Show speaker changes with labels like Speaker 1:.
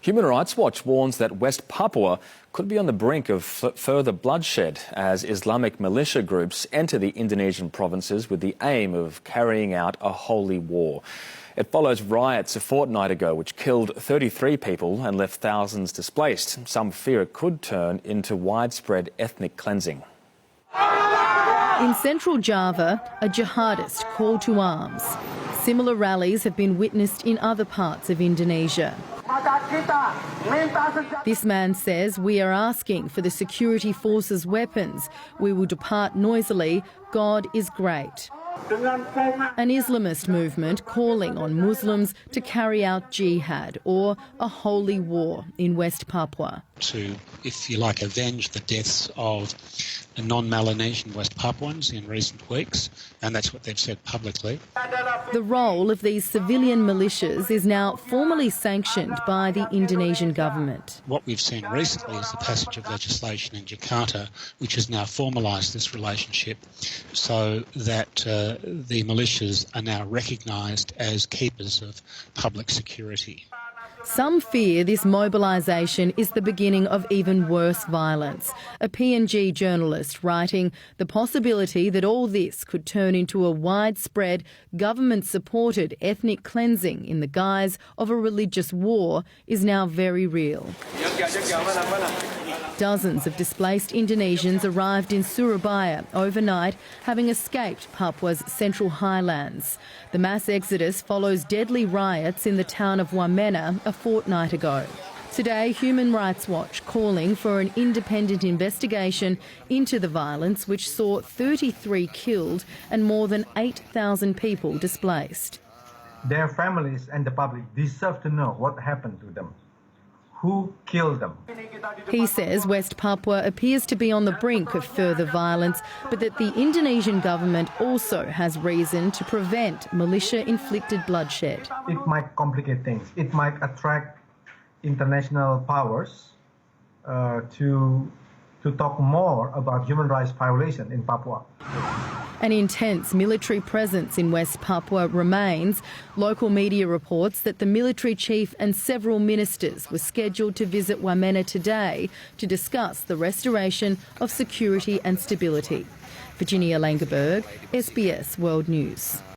Speaker 1: Human Rights Watch warns that West Papua could be on the brink of further bloodshed as Islamic militia groups enter the Indonesian provinces with the aim of carrying out a holy war. It follows riots a fortnight ago which killed 33 people and left thousands displaced. Some fear it could turn into widespread ethnic cleansing.
Speaker 2: In central Java, a jihadist call to arms. Similar rallies have been witnessed in other parts of Indonesia. This man says, "We are asking for the security forces' weapons. We will depart noisily. God is great." An Islamist movement calling on Muslims to carry out jihad, or a holy war, in West Papua.
Speaker 3: To, if you like, avenge the deaths of non-Melanesian West Papuans in recent weeks, and that's what they've said publicly.
Speaker 2: The role of these civilian militias is now formally sanctioned by the Indonesian government.
Speaker 3: What we've seen recently is the passage of legislation in Jakarta, which has now formalised this relationship so that the militias are now recognised as keepers of public security.
Speaker 2: Some fear this mobilisation is the beginning of even worse violence. A PNG journalist writing, "The possibility that all this could turn into a widespread, government-supported ethnic cleansing in the guise of a religious war is now very real." Dozens of displaced Indonesians arrived in Surabaya overnight, having escaped Papua's central highlands. The mass exodus follows deadly riots in the town of Wamena a fortnight ago. Today, Human Rights Watch calling for an independent investigation into the violence which saw 33 killed and more than 8,000 people displaced.
Speaker 4: Their families and the public deserve to know what happened to them. Who killed them?
Speaker 2: He says West Papua appears to be on the brink of further violence, but that the Indonesian government also has reason to prevent militia-inflicted bloodshed.
Speaker 4: It might complicate things. It might attract international powers to talk more about human rights violation in Papua.
Speaker 2: An intense military presence in West Papua remains. Local media reports that the military chief and several ministers were scheduled to visit Wamena today to discuss the restoration of security and stability. Virginia Langeberg, SBS World News.